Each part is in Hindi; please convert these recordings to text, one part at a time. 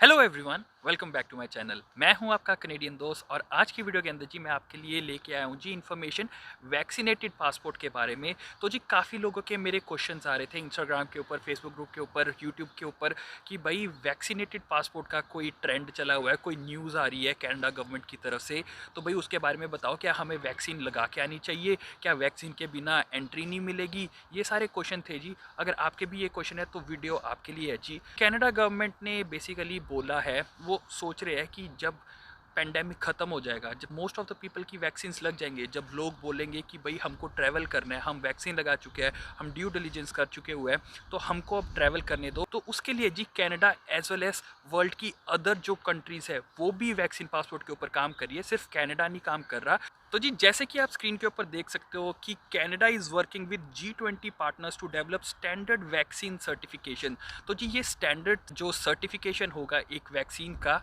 Hello everyone, welcome back to my channel. मैं हूं आपका कनेडियन दोस्त और आज की वीडियो के अंदर जी मैं आपके लिए लेके आया हूं जी इन्फॉर्मेशन वैक्सीनेटेड पासपोर्ट के बारे में। तो जी काफ़ी लोगों के मेरे क्वेश्चंस आ रहे थे इंस्टाग्राम के ऊपर, फेसबुक ग्रुप के ऊपर, यूट्यूब के ऊपर कि भाई वैक्सीनेटेड पासपोर्ट का कोई ट्रेंड चला हुआ है, कोई न्यूज़ आ रही है कनाडा गवर्नमेंट की तरफ से, तो भाई उसके बारे में बताओ। क्या हमें वैक्सीन लगा के आनी चाहिए? क्या वैक्सीन के बिना एंट्री नहीं मिलेगी? ये सारे क्वेश्चन थे जी। अगर आपके भी ये क्वेश्चन है तो वीडियो आपके लिए है जी। कनाडा गवर्नमेंट ने बेसिकली बोला है, वो सोच रहे हैं कि जब पेंडेमिक ख़त्म हो जाएगा, जब मोस्ट ऑफ द पीपल की वैक्सीन्स लग जाएंगे, जब लोग बोलेंगे कि भाई हमको ट्रैवल करना है, हम वैक्सीन लगा चुके हैं, हम ड्यू डिलीजेंस कर चुके हुए हैं, तो हमको अब ट्रैवल करने दो। तो उसके लिए जी Canada as well as world की अदर जो कंट्रीज़ है वो भी वैक्सीन पासपोर्ट के ऊपर काम कर रही है, सिर्फ कनाडा नहीं काम कर रहा। तो जी जैसे कि आप स्क्रीन के ऊपर देख सकते हो कि Canada is working with G20 partners to develop standard vaccine certification. तो जी ये स्टैंडर्ड जो सर्टिफिकेशन होगा एक वैक्सीन का,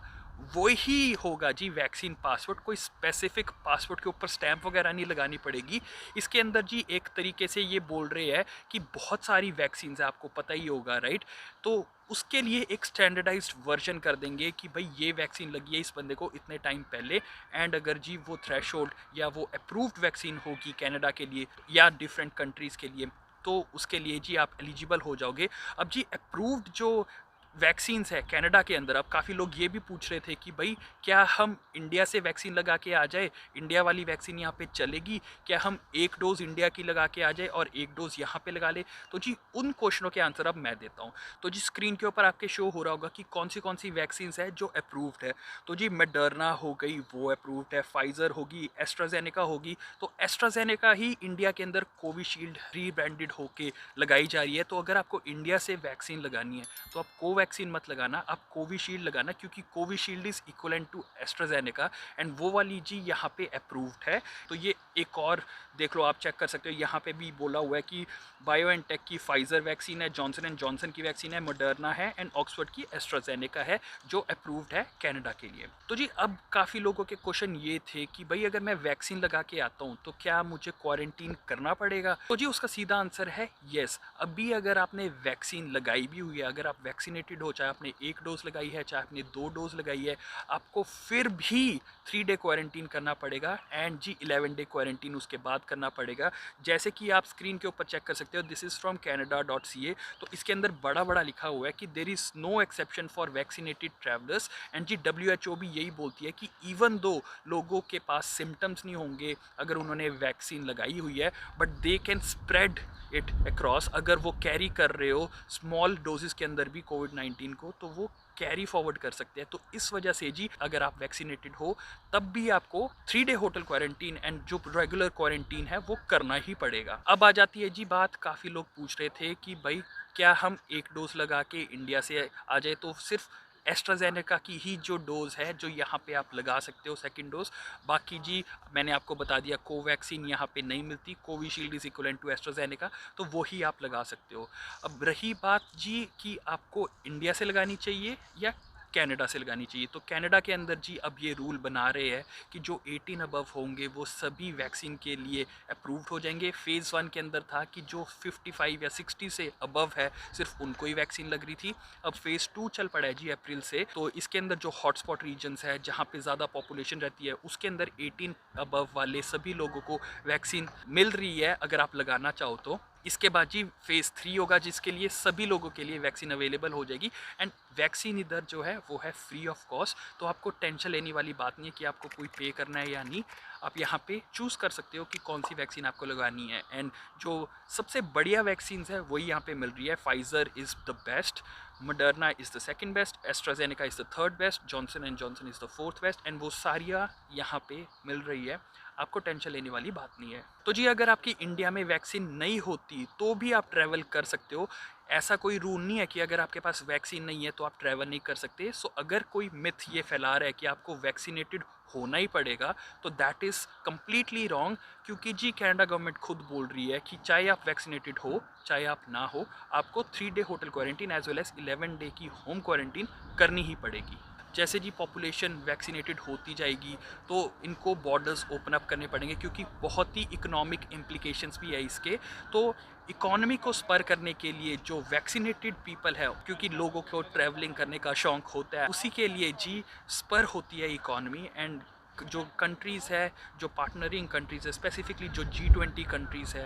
वो ही होगा जी वैक्सीन पासपोर्ट। कोई स्पेसिफिक पासपोर्ट के ऊपर स्टैंप वगैरह नहीं लगानी पड़ेगी। इसके अंदर जी एक तरीके से ये बोल रहे हैं कि बहुत सारी वैक्सीन है, आपको पता ही होगा राइट। तो उसके लिए एक स्टैंडर्डाइज्ड वर्जन कर देंगे कि भाई ये वैक्सीन लगी है इस बंदे को इतने टाइम पहले, एंड अगर जी वो थ्रेशोल्ड या वो अप्रूव्ड वैक्सीन होगी कनाडा के लिए या डिफरेंट कंट्रीज़ के लिए, तो उसके लिए जी आप एलिजिबल हो जाओगे। अब जी अप्रूव्ड जो वैक्सीन्स है कनाडा के अंदर, अब काफ़ी लोग ये भी पूछ रहे थे कि भाई क्या हम इंडिया से वैक्सीन लगा के आ जाए, इंडिया वाली वैक्सीन यहाँ पे चलेगी? क्या हम एक डोज़ इंडिया की लगा के आ जाए और एक डोज़ यहाँ पे लगा ले? तो जी उन क्वेश्चनों के आंसर अब मैं देता हूँ। तो जी स्क्रीन के ऊपर आपके शो हो रहा होगा कि कौन सी वैक्सीन्स है जो अप्रूव्ड है। तो जी मॉडर्ना हो गई, वो अप्रूव्ड है। फाइज़र होगी, एस्ट्राजेनेका होगी। तो एस्ट्राजेनेका ही इंडिया के अंदर कोविशील्ड रीब्रांडेड होके लगाई जा रही है। तो अगर आपको इंडिया से वैक्सीन लगानी है तो आप कोवैक्सीन मत लगाना, आप कोविशील्ड लगाना, क्योंकि Covishield is equivalent to AstraZeneca and वो वाली जी यहाँ पे अप्रूव्ड है। तो ये एक और देख लो, आप चेक कर सकते हो, यहाँ पे भी बोला हुआ है कि बायोएनटेक की फाइजर वैक्सीन है, जॉनसन एंड जॉनसन की वैक्सीन है, मॉडर्ना है एंड ऑक्सफोर्ड की एस्ट्राजेनेका है जो अप्रूव्ड है कनाडा के लिए। तो जी अब काफ़ी लोगों के क्वेश्चन ये थे कि भाई अगर मैं वैक्सीन लगा के आता हूँ तो क्या मुझे क्वारंटीन करना पड़ेगा? तो जी उसका सीधा आंसर है येस। अभी अगर आपने वैक्सीन लगाई भी हुई है, अगर आप वैक्सीनेटेड हो, चाहे आपने एक डोज लगाई है चाहे आपने 2 डोज लगाई है, आपको फिर भी 3 डे क्वारंटीन करना पड़ेगा एंड जी 11 डे क्वारंटीन उसके बाद करना पड़ेगा। जैसे कि आप स्क्रीन के ऊपर चेक कर सकते हो, दिस इज़ फ्रॉम canada.ca। तो इसके अंदर बड़ा बड़ा लिखा हुआ है कि there is no exception for vaccinated travellers and जी WHO भी यही बोलती है कि इवन दो लोगों के पास सिम्टम्स नहीं होंगे अगर उन्होंने वैक्सीन लगाई हुई है, but they can spread it across. अगर वो कैरी कर रहे हो स्मॉल डोजेस के अंदर भी कोविड-19 को, तो वो कैरी फॉरवर्ड कर सकते हैं। तो इस वजह से जी अगर आप वैक्सीनेटेड हो तब भी आपको 3 डे होटल क्वारंटीन एंड जो रेगुलर क्वारंटीन है वो करना ही पड़ेगा। अब आ जाती है जी बात, काफ़ी लोग पूछ रहे थे कि भाई क्या हम एक डोज लगा के इंडिया से आ जाए तो सिर्फ एस्ट्राजेनेका की ही जो डोज़ है जो यहाँ पे आप लगा सकते हो सेकंड डोज। बाकी जी मैंने आपको बता दिया कोवैक्सीन यहाँ पे नहीं मिलती, Covishield is equivalent to AstraZeneca, तो वही आप लगा सकते हो। अब रही बात जी कि आपको इंडिया से लगानी चाहिए या कनाडा से लगानी चाहिए, तो कनाडा के अंदर जी अब ये रूल बना रहे हैं कि जो 18 अबव होंगे वो सभी वैक्सीन के लिए अप्रूव्ड हो जाएंगे। फेज़ 1 के अंदर था कि जो 55 या 60 से अबव है सिर्फ उनको ही वैक्सीन लग रही थी। अब फेज़ 2 चल पड़ा है जी अप्रैल से। तो इसके अंदर जो हॉटस्पॉट रीजन्स है जहाँ पे ज़्यादा पॉपुलेशन रहती है उसके अंदर 18 अबव वाले सभी लोगों को वैक्सीन मिल रही है अगर आप लगाना चाहो तो। इसके बाद जी फेज़ 3 होगा जिसके लिए सभी लोगों के लिए वैक्सीन अवेलेबल हो जाएगी एंड वैक्सीन इधर जो है वो है फ्री ऑफ कॉस्ट। तो आपको टेंशन लेने वाली बात नहीं है कि आपको कोई पे करना है या नहीं। आप यहाँ पे चूज़ कर सकते हो कि कौन सी वैक्सीन आपको लगानी है एंड जो सबसे बढ़िया वैक्सीन है वही यहाँ पे मिल रही है। Pfizer is the best, Moderna is the second best, AstraZeneca is the third best, Johnson and Johnson is the fourth best and वो सारियाँ यहाँ पे मिल रही है। आपको टेंशन लेने वाली बात नहीं है। तो जी अगर आपकी इंडिया में वैक्सीन नहीं होती तो भी आप ट्रैवल कर सकते हो। ऐसा कोई रूल नहीं है कि अगर आपके पास वैक्सीन नहीं है तो आप ट्रैवल नहीं कर सकते। सो अगर कोई मिथ ये फैला रहा है कि आपको वैक्सीनेटेड होना ही पड़ेगा तो दैट इज़ कम्प्लीटली रॉन्ग, क्योंकि जी कनाडा गवर्नमेंट खुद बोल रही है कि चाहे आप वैक्सीनेटेड हो चाहे आप ना हो, आपको 3 day hotel quarantine as well as 11 day की होम क्वारंटीन करनी ही पड़ेगी। जैसे जी पॉपुलेशन वैक्सीनेटेड होती जाएगी तो इनको बॉर्डर्स ओपन अप करने पड़ेंगे, क्योंकि बहुत ही इकोनॉमिक इम्प्लीकेशंस भी है इसके। तो इकोनॉमी को स्पर करने के लिए जो वैक्सीनेटेड पीपल है, क्योंकि लोगों को ट्रैवलिंग करने का शौक होता है, उसी के लिए जी स्पर होती है इकोनॉमी। एंड जो कंट्रीज़ है, जो पार्टनरिंग कंट्रीज़ है, स्पेसिफिकली जो G20 कंट्रीज़ है,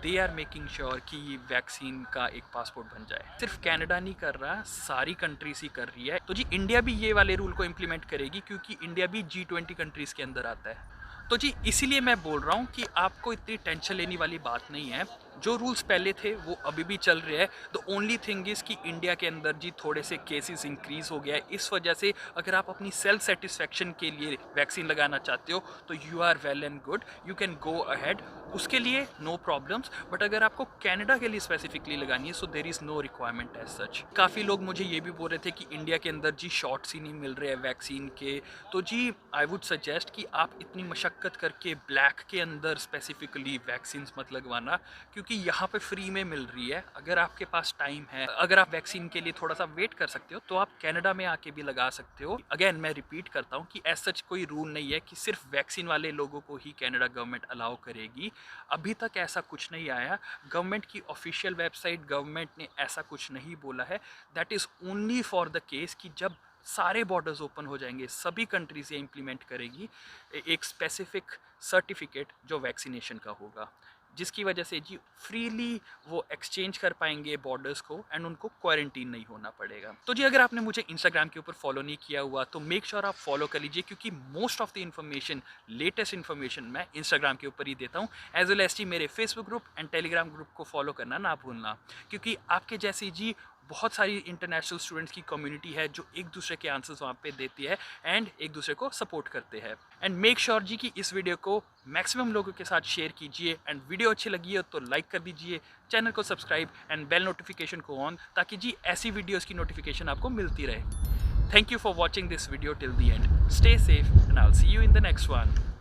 दे आर मेकिंग श्योर कि ये वैक्सीन का एक पासपोर्ट बन जाए। सिर्फ कनाडा नहीं कर रहा, सारी कंट्रीज ही कर रही है। तो जी इंडिया भी ये वाले रूल को इम्प्लीमेंट करेगी, क्योंकि इंडिया भी G20 कंट्रीज़ के अंदर आता है। तो जी इसीलिए मैं बोल रहा हूँ कि आपको इतनी टेंशन लेने वाली बात नहीं है। जो रूल्स पहले थे वो अभी भी चल रहे हैं। द ओनली थिंग इज़ कि इंडिया के अंदर जी थोड़े से केसेस इंक्रीज़ हो गया है। इस वजह से अगर आप अपनी सेल्फ सेटिस्फेक्शन के लिए वैक्सीन लगाना चाहते हो तो you are well and good, you can go ahead, उसके लिए नो प्रॉब्लम्स। बट अगर आपको कनाडा के लिए स्पेसिफिकली लगानी है so there is no requirement as such. काफ़ी लोग मुझे ये भी बोल रहे थे कि इंडिया के अंदर जी शॉट्स ही नहीं मिल रहे हैं वैक्सीन के। तो जी आई वुड सजेस्ट कि आप इतनी मशक्क़त करके ब्लैक के अंदर स्पेसिफिकली वैक्सीन मत लगवाना, क्योंकि यहाँ पे फ्री में मिल रही है। अगर आपके पास टाइम है, अगर आप वैक्सीन के लिए थोड़ा सा वेट कर सकते हो तो आप कनाडा में आके भी लगा सकते हो। अगेन मैं रिपीट करता हूँ कि एज सच कोई रूल नहीं है कि सिर्फ वैक्सीन वाले लोगों को ही कनाडा गवर्नमेंट अलाउ करेगी। अभी तक ऐसा कुछ नहीं आया। गवर्नमेंट की ऑफिशियल वेबसाइट, गवर्नमेंट ने ऐसा कुछ नहीं बोला है। That is only for the case कि जब सारे बॉर्डर्स ओपन हो जाएंगे, सभी कंट्रीज ये इम्प्लीमेंट करेगी एक स्पेसिफिक सर्टिफिकेट जो वैक्सीनेशन का होगा, जिसकी वजह से जी फ्रीली वो एक्सचेंज कर पाएंगे बॉर्डर्स को एंड उनको क्वारंटीन नहीं होना पड़ेगा। तो जी अगर आपने मुझे इंस्टाग्राम के ऊपर फॉलो नहीं किया हुआ तो मेक श्योर आप फॉलो कर लीजिए, क्योंकि most of the information, latest information मैं इंस्टाग्राम के ऊपर ही देता हूँ। एज वेल एज जी मेरे Facebook group and Telegram group को फॉलो करना ना भूलना, क्योंकि आपके जैसी जी बहुत सारी इंटरनेशनल स्टूडेंट्स की कम्युनिटी है जो एक दूसरे के आंसर्स वहाँ पे देती है एंड एक दूसरे को सपोर्ट करते हैं। एंड मेक श्योर जी कि इस वीडियो को मैक्सिमम लोगों के साथ शेयर कीजिए एंड वीडियो अच्छी लगी हो तो लाइक कर दीजिए, चैनल को सब्सक्राइब एंड बेल नोटिफिकेशन को ऑन, ताकि जी ऐसी वीडियोज़ की नोटिफिकेशन आपको मिलती रहे। Thank you for watching this video till the end. Stay safe and I will see you in the next one.